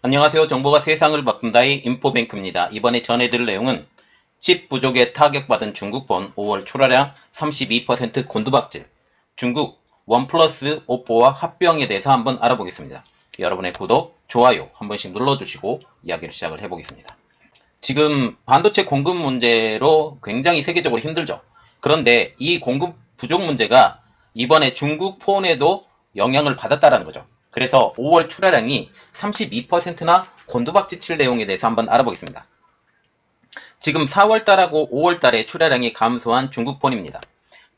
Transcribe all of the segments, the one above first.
안녕하세요. 정보가 세상을 바꾼다의 인포뱅크입니다. 이번에 전해드릴 내용은 칩 부족에 타격받은 중국본 5월 출하량 32% 곤두박질, 중국 원플러스 오포와 합병에 대해서 한번 알아보겠습니다. 여러분의 구독, 좋아요 한 번씩 눌러주시고 이야기를 시작을 해보겠습니다. 지금 반도체 공급 문제로 굉장히 세계적으로 힘들죠. 그런데 이 공급 부족 문제가 이번에 중국 폰에도 영향을 받았다는 거죠. 그래서 5월 출하량이 32%나 곤두박질 칠 내용에 대해서 한번 알아보겠습니다. 지금 4월달하고 5월달에 출하량이 감소한 중국 폰입니다.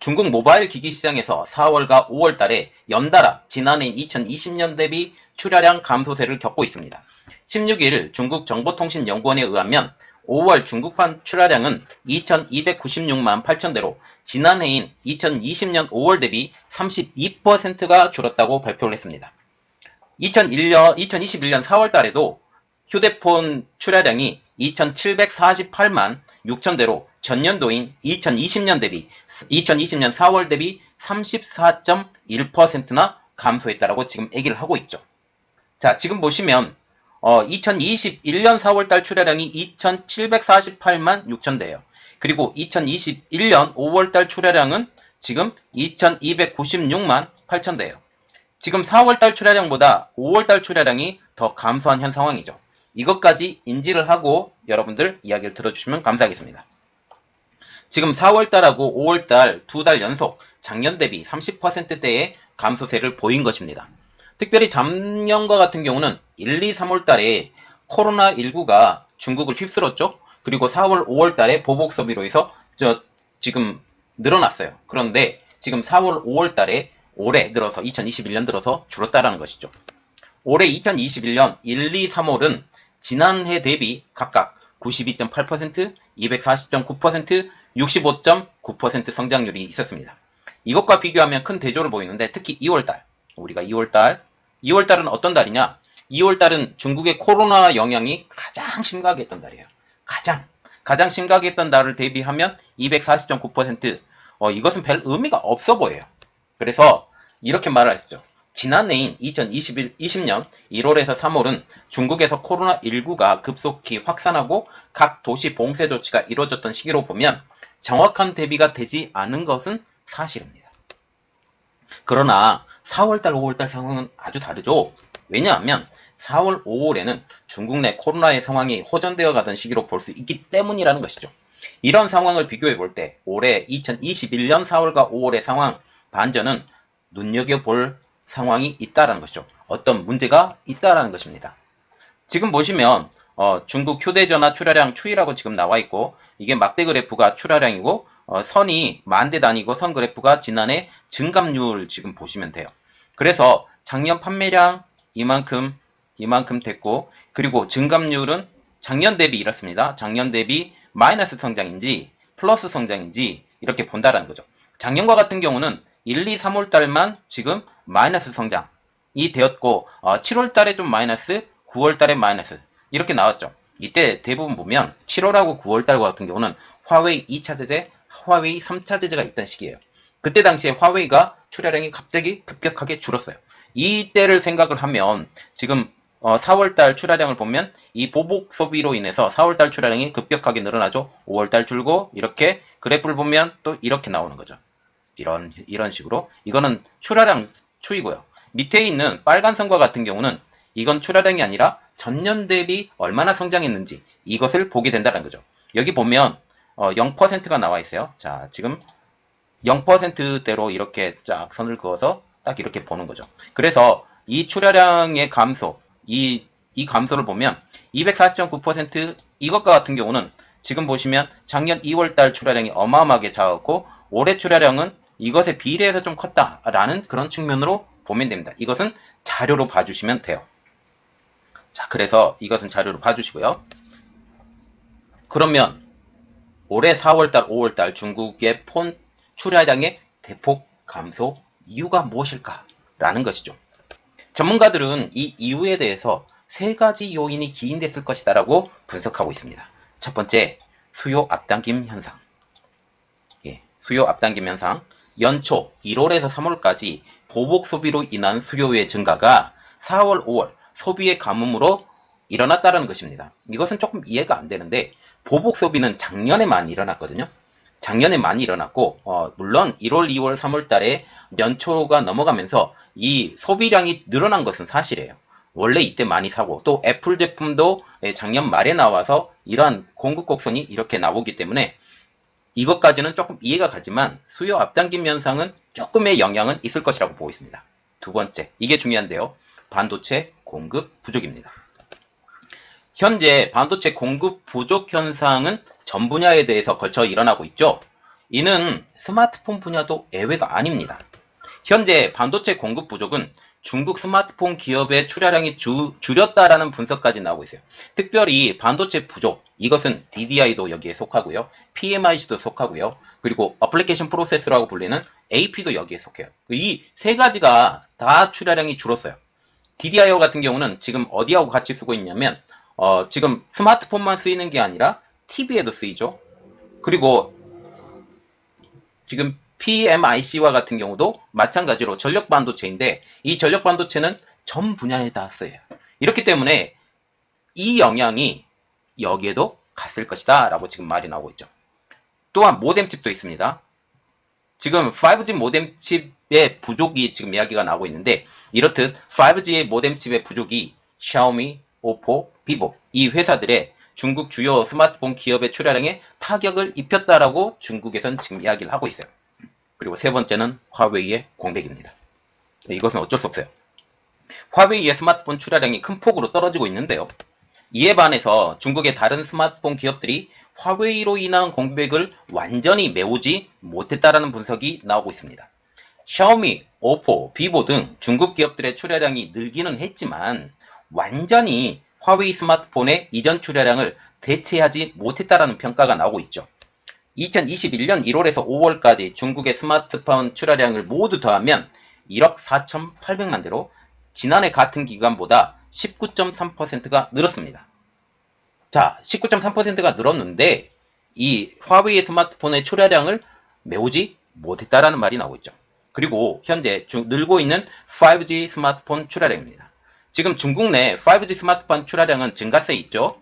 중국 모바일 기기 시장에서 4월과 5월달에 연달아 지난해 2020년 대비 출하량 감소세를 겪고 있습니다. 16일 중국 정보통신연구원에 의하면 5월 중국판 출하량은 2296만 8천대로 지난해인 2020년 5월 대비 32%가 줄었다고 발표를 했습니다. 2021년 4월 달에도 휴대폰 출하량이 2748만 6천대로 전년도인 2020년 4월 대비 34.1%나 감소했다라고 지금 얘기를 하고 있죠. 자, 지금 보시면 2021년 4월 달 출하량이 2748만 6천대예요. 그리고 2021년 5월 달 출하량은 지금 2296만 8천대예요. 지금 4월달 출하량보다 5월달 출하량이 더 감소한 현 상황이죠. 이것까지 인지를 하고 여러분들 이야기를 들어주시면 감사하겠습니다. 지금 4월달하고 5월달 두 달 연속 작년 대비 30%대의 감소세를 보인 것입니다. 특별히 작년과 같은 경우는 1, 2, 3월달에 코로나19가 중국을 휩쓸었죠. 그리고 4월, 5월달에 보복 소비로 해서 지금 늘어났어요. 그런데 지금 4월, 5월달에 올해 들어서 2021년 들어서 줄었다라는 것이죠. 올해 2021년 1, 2, 3월은 지난해 대비 각각 92.8%, 240.9%, 65.9% 성장률이 있었습니다. 이것과 비교하면 큰 대조를 보이는데 특히 2월달, 우리가 2월달은 어떤 달이냐? 2월달은 중국의 코로나 영향이 가장 심각하게 했던 달이에요. 가장 심각하게 했던 달을 대비하면 240.9%, 이것은 별 의미가 없어 보여요. 그래서 이렇게 말을 했죠. 지난해인 2020년 1월에서 3월은 중국에서 코로나19가 급속히 확산하고 각 도시 봉쇄 조치가 이루어졌던 시기로 보면 정확한 대비가 되지 않은 것은 사실입니다. 그러나 4월달, 5월달 상황은 아주 다르죠. 왜냐하면 4월, 5월에는 중국 내 코로나의 상황이 호전되어 가던 시기로 볼 수 있기 때문이라는 것이죠. 이런 상황을 비교해 볼 때 올해 2021년 4월과 5월의 상황 반전은 눈여겨볼 상황이 있다라는 것이죠. 어떤 문제가 있다라는 것입니다. 지금 보시면 중국 휴대전화 출하량 추이라고 지금 나와 있고 이게 막대 그래프가 출하량이고 선이 만대 단위고 선 그래프가 지난해 증감률 지금 보시면 돼요. 그래서 작년 판매량 이만큼 됐고 그리고 증감률은 작년 대비 이렇습니다. 작년 대비 마이너스 성장인지 플러스 성장인지 이렇게 본다라는 거죠. 작년과 같은 경우는 1, 2, 3월 달만 지금 마이너스 성장이 되었고 7월 달에 좀 마이너스, 9월 달에 마이너스 이렇게 나왔죠. 이때 대부분 보면 7월하고 9월 달 같은 경우는 화웨이 2차 제재, 화웨이 3차 제재가 있던 시기예요. 그때 당시에 화웨이가 출하량이 갑자기 급격하게 줄었어요. 이때를 생각을 하면 지금 4월달 출하량을 보면 이 보복 소비로 인해서 4월달 출하량이 급격하게 늘어나죠. 5월달 줄고 이렇게 그래프를 보면 또 이렇게 나오는 거죠. 이런 식으로 이거는 출하량 추이고요. 밑에 있는 빨간 선과 같은 경우는 이건 출하량이 아니라 전년 대비 얼마나 성장했는지 이것을 보게 된다는 거죠. 여기 보면 0%가 나와 있어요. 자, 지금 0%대로 이렇게 쫙 선을 그어서 딱 이렇게 보는 거죠. 그래서 이 출하량의 감소, 이 감소를 보면 240.9% 이것과 같은 경우는 지금 보시면 작년 2월달 출하량이 어마어마하게 작았고 올해 출하량은 이것에 비례해서 좀 컸다라는 그런 측면으로 보면 됩니다. 이것은 자료로 봐주시면 돼요. 자, 그래서 이것은 자료로 봐주시고요. 그러면 올해 4월달, 5월달 중국의 폰 출하량의 대폭 감소 이유가 무엇일까라는 것이죠. 전문가들은 이 이유에 대해서 세 가지 요인이 기인됐을 것이다 라고 분석하고 있습니다. 첫 번째, 수요 앞당김 현상. 수요 앞당김 현상. 연초 1월에서 3월까지 보복 소비로 인한 수요의 증가가 4월, 5월 소비의 가뭄으로 일어났다는 것입니다. 이것은 조금 이해가 안 되는데 보복 소비는 작년에 많이 일어났거든요. 작년에 많이 일어났고 물론 1월, 2월, 3월 달에 연초가 넘어가면서 이 소비량이 늘어난 것은 사실이에요. 원래 이때 많이 사고 또 애플 제품도 작년 말에 나와서 이러한 공급 곡선이 이렇게 나오기 때문에 이것까지는 조금 이해가 가지만 수요 앞당김 현상은 조금의 영향은 있을 것이라고 보고 있습니다. 두 번째, 이게 중요한데요. 반도체 공급 부족입니다. 현재 반도체 공급 부족 현상은 전 분야에 대해서 걸쳐 일어나고 있죠. 이는 스마트폰 분야도 예외가 아닙니다. 현재 반도체 공급 부족은 중국 스마트폰 기업의 출하량이 줄였다라는 분석까지 나오고 있어요. 특별히 반도체 부족, 이것은 DDI도 여기에 속하고요. PMIC도 속하고요. 그리고 어플리케이션 프로세스라고 불리는 AP도 여기에 속해요. 이 세 가지가 다 출하량이 줄었어요. DDIO 같은 경우는 지금 어디하고 같이 쓰고 있냐면 지금 스마트폰만 쓰이는 게 아니라 TV에도 쓰이죠. 그리고 지금 PMIC와 같은 경우도 마찬가지로 전력 반도체인데 이 전력 반도체는 전 분야에 다 쓰여요. 이렇기 때문에 이 영향이 여기에도 갔을 것이다 라고 지금 말이 나오고 있죠. 또한 모뎀칩도 있습니다. 지금 5G 모뎀칩의 부족이 지금 이야기가 나오고 있는데 이렇듯 5G의 모뎀칩의 부족이 샤오미, 오포, 비보 이 회사들의 중국 주요 스마트폰 기업의 출하량에 타격을 입혔다라고 중국에선 지금 이야기를 하고 있어요. 그리고 세 번째는 화웨이의 공백입니다. 이것은 어쩔 수 없어요. 화웨이의 스마트폰 출하량이 큰 폭으로 떨어지고 있는데요. 이에 반해서 중국의 다른 스마트폰 기업들이 화웨이로 인한 공백을 완전히 메우지 못했다라는 분석이 나오고 있습니다. 샤오미, 오포, 비보 등 중국 기업들의 출하량이 늘기는 했지만 완전히 화웨이 스마트폰의 이전 출하량을 대체하지 못했다라는 평가가 나오고 있죠. 2021년 1월에서 5월까지 중국의 스마트폰 출하량을 모두 더하면 1억 4,800만 대로 지난해 같은 기간보다 19.3%가 늘었습니다. 자, 19.3%가 늘었는데 이 화웨이 스마트폰의 출하량을 메우지 못했다라는 말이 나오고 있죠. 그리고 현재 늘고 있는 5G 스마트폰 출하량입니다. 지금 중국 내 5G 스마트폰 출하량은 증가세 있죠.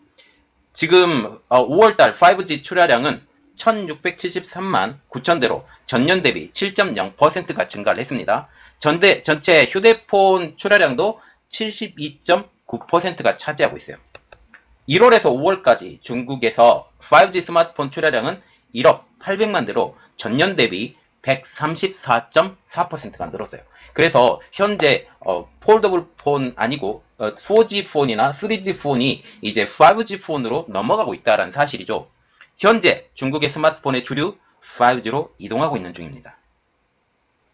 지금 5월달 5G 출하량은 1673만 9천대로 전년 대비 7.0%가 증가를 했습니다. 전체 휴대폰 출하량도 72.9%가 차지하고 있어요. 1월에서 5월까지 중국에서 5G 스마트폰 출하량은 1억 800만 대로 전년 대비 134.4%가 늘었어요. 그래서 현재 폴더블 폰 아니고 4G 폰이나 3G 폰이 이제 5G 폰으로 넘어가고 있다는 사실이죠. 현재 중국의 스마트폰의 주류 5G로 이동하고 있는 중입니다.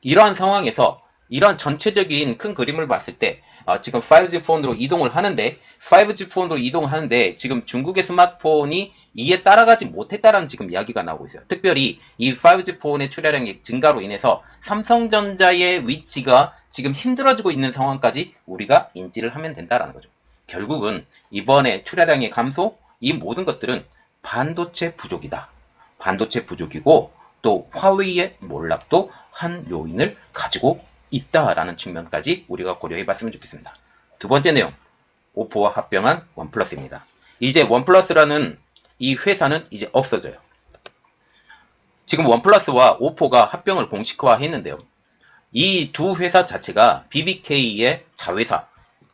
이러한 상황에서 이러한 전체적인 큰 그림을 봤을 때 지금 5G 폰으로 이동을 하는데 5G 폰으로 이동하는데 지금 중국의 스마트폰이 이에 따라가지 못했다라는 지금 이야기가 나오고 있어요. 특별히 이 5G 폰의 출하량의 증가로 인해서 삼성전자의 위치가 지금 힘들어지고 있는 상황까지 우리가 인지를 하면 된다라는 거죠. 결국은 이번에 출하량의 감소, 이 모든 것들은 반도체 부족이다. 반도체 부족이고 또 화웨이의 몰락도 한 요인을 가지고 있다라는 측면까지 우리가 고려해 봤으면 좋겠습니다. 두 번째 내용, 오포와 합병한 원플러스입니다. 이제 원플러스라는 이 회사는 이제 없어져요. 지금 원플러스와 오포가 합병을 공식화했는데요. 이 두 회사 자체가 BBK의 자회사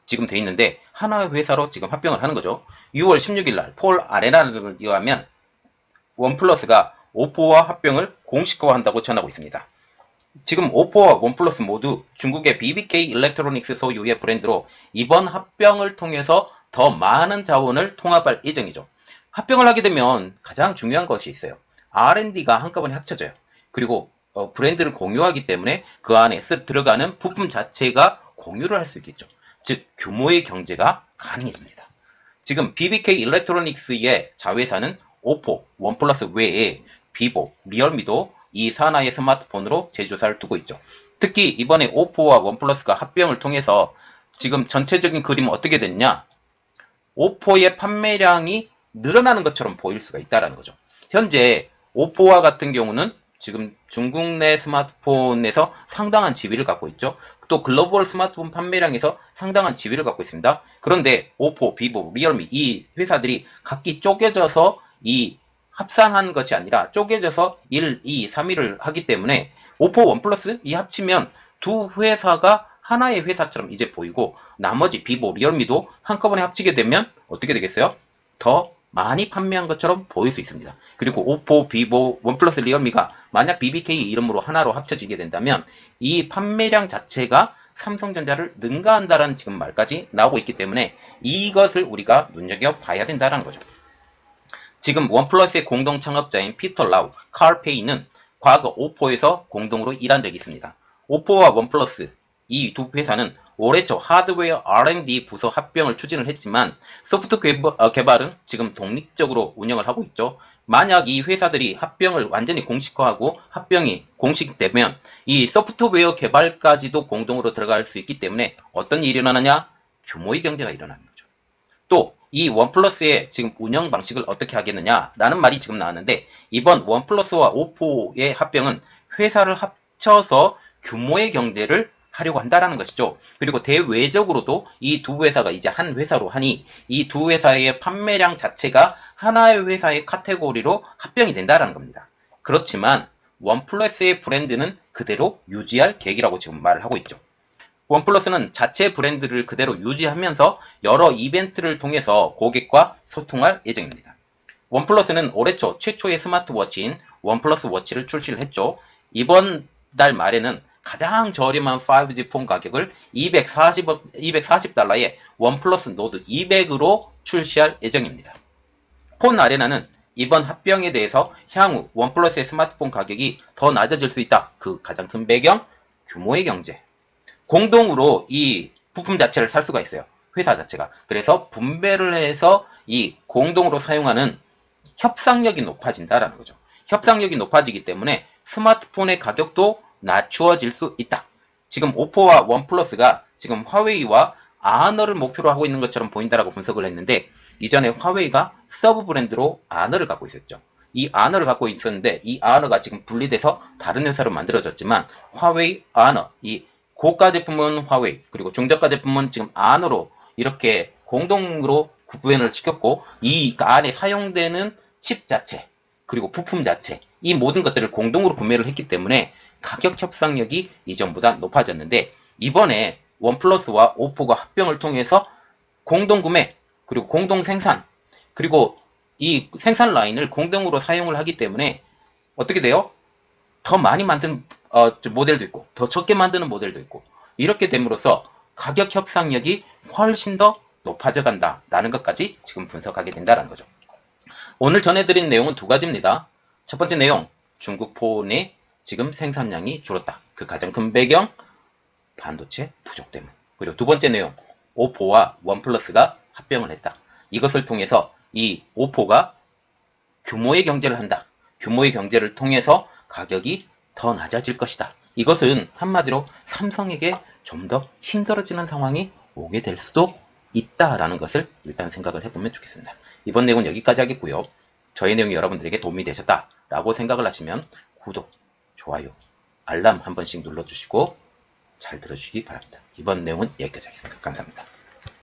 지금 돼 있는데 하나의 회사로 지금 합병을 하는 거죠. 6월 16일 날 폴 아레나를 의하면 원플러스가 오포와 합병을 공식화한다고 전하고 있습니다. 지금 오포와 원플러스 모두 중국의 BBK 일렉트로닉스 소유의 브랜드로 이번 합병을 통해서 더 많은 자원을 통합할 예정이죠. 합병을 하게 되면 가장 중요한 것이 있어요. R&D가 한꺼번에 합쳐져요. 그리고 브랜드를 공유하기 때문에 그 안에 들어가는 부품 자체가 공유를 할 수 있겠죠. 즉 규모의 경제가 가능해집니다. 지금 BBK 일렉트로닉스의 자회사는 오포, 원플러스 외에 비보, 리얼미도 이 산하의 스마트폰으로 제조사를 두고 있죠. 특히 이번에 오포와 원플러스가 합병을 통해서 지금 전체적인 그림은 어떻게 됐냐? 오포의 판매량이 늘어나는 것처럼 보일 수가 있다는 거죠. 현재 오포와 같은 경우는 지금 중국 내 스마트폰에서 상당한 지위를 갖고 있죠. 또 글로벌 스마트폰 판매량에서 상당한 지위를 갖고 있습니다. 그런데 오포, 비보, 리얼미 이 회사들이 각기 쪼개져서 이 합산한 것이 아니라 쪼개져서 1, 2, 3위를 하기 때문에 오포, 원플러스 이 합치면 두 회사가 하나의 회사처럼 이제 보이고 나머지 비보, 리얼미도 한꺼번에 합치게 되면 어떻게 되겠어요? 더 많이 판매한 것처럼 보일 수 있습니다. 그리고 오포, 비보, 원플러스, 리얼미가 만약 BBK 이름으로 하나로 합쳐지게 된다면 이 판매량 자체가 삼성전자를 능가한다라는 지금 말까지 나오고 있기 때문에 이것을 우리가 눈여겨봐야 된다는 거죠. 지금 원플러스의 공동 창업자인 피터 라우, 칼 페이는 과거 오포에서 공동으로 일한 적이 있습니다. 오포와 원플러스 이 두 회사는 올해 초 하드웨어 R&D 부서 합병을 추진을 했지만 소프트 개발은 지금 독립적으로 운영을 하고 있죠. 만약 이 회사들이 합병을 완전히 공식화하고 합병이 공식되면 이 소프트웨어 개발까지도 공동으로 들어갈 수 있기 때문에 어떤 일이 일어나냐? 규모의 경제가 일어나는 거죠. 또 이 원플러스의 지금 운영 방식을 어떻게 하겠느냐라는 말이 지금 나왔는데 이번 원플러스와 오포의 합병은 회사를 합쳐서 규모의 경제를 하려고 한다라는 것이죠. 그리고 대외적으로도 이 두 회사가 이제 한 회사로 하니 이 두 회사의 판매량 자체가 하나의 회사의 카테고리로 합병이 된다라는 겁니다. 그렇지만 원플러스의 브랜드는 그대로 유지할 계획이라고 지금 말을 하고 있죠. 원플러스는 자체 브랜드를 그대로 유지하면서 여러 이벤트를 통해서 고객과 소통할 예정입니다. 원플러스는 올해 초 최초의 스마트워치인 원플러스 워치를 출시를 했죠. 이번 달 말에는 가장 저렴한 5G 폰 가격을 240달러에 원플러스 노드 200으로 출시할 예정입니다. 폰 아레나는 이번 합병에 대해서 향후 원플러스의 스마트폰 가격이 더 낮아질 수 있다. 그 가장 큰 배경, 규모의 경제. 공동으로 이 부품 자체를 살 수가 있어요. 회사 자체가. 그래서 분배를 해서 이 공동으로 사용하는 협상력이 높아진다라는 거죠. 협상력이 높아지기 때문에 스마트폰의 가격도 낮추어질 수 있다. 지금 오포와 원플러스가 지금 화웨이와 아너를 목표로 하고 있는 것처럼 보인다라고 분석을 했는데 이전에 화웨이가 서브 브랜드로 아너를 갖고 있었죠. 이 아너를 갖고 있었는데 이 아너가 지금 분리돼서 다른 회사로 만들어졌지만 화웨이, 아너, 이 고가 제품은 화웨이 그리고 중저가 제품은 지금 아너로 이렇게 공동으로 구분을 시켰고 이 안에 사용되는 칩 자체 그리고 부품 자체 이 모든 것들을 공동으로 구매를 했기 때문에 가격 협상력이 이전보다 높아졌는데 이번에 원플러스와 오포가 합병을 통해서 공동구매 그리고 공동생산 그리고 이 생산 라인을 공동으로 사용을 하기 때문에 어떻게 돼요? 더 많이 만든 모델도 있고 더 적게 만드는 모델도 있고 이렇게 됨으로써 가격 협상력이 훨씬 더 높아져 간다라는 것까지 지금 분석하게 된다는 거죠. 오늘 전해드린 내용은 두 가지입니다. 첫 번째 내용, 중국 폰의 지금 생산량이 줄었다. 그 가장 큰 배경, 반도체 부족 때문. 그리고 두 번째 내용, 오포와 원플러스가 합병을 했다. 이것을 통해서 이 오포가 규모의 경제를 한다. 규모의 경제를 통해서 가격이 더 낮아질 것이다. 이것은 한마디로 삼성에게 좀 더 힘들어지는 상황이 오게 될 수도 있다라는 것을 일단 생각을 해보면 좋겠습니다. 이번 내용은 여기까지 하겠고요. 저의 내용이 여러분들에게 도움이 되셨다라고 생각을 하시면 구독, 좋아요, 알람 한 번씩 눌러주시고 잘 들어주시기 바랍니다. 이번 내용은 여기까지 하겠습니다. 감사합니다.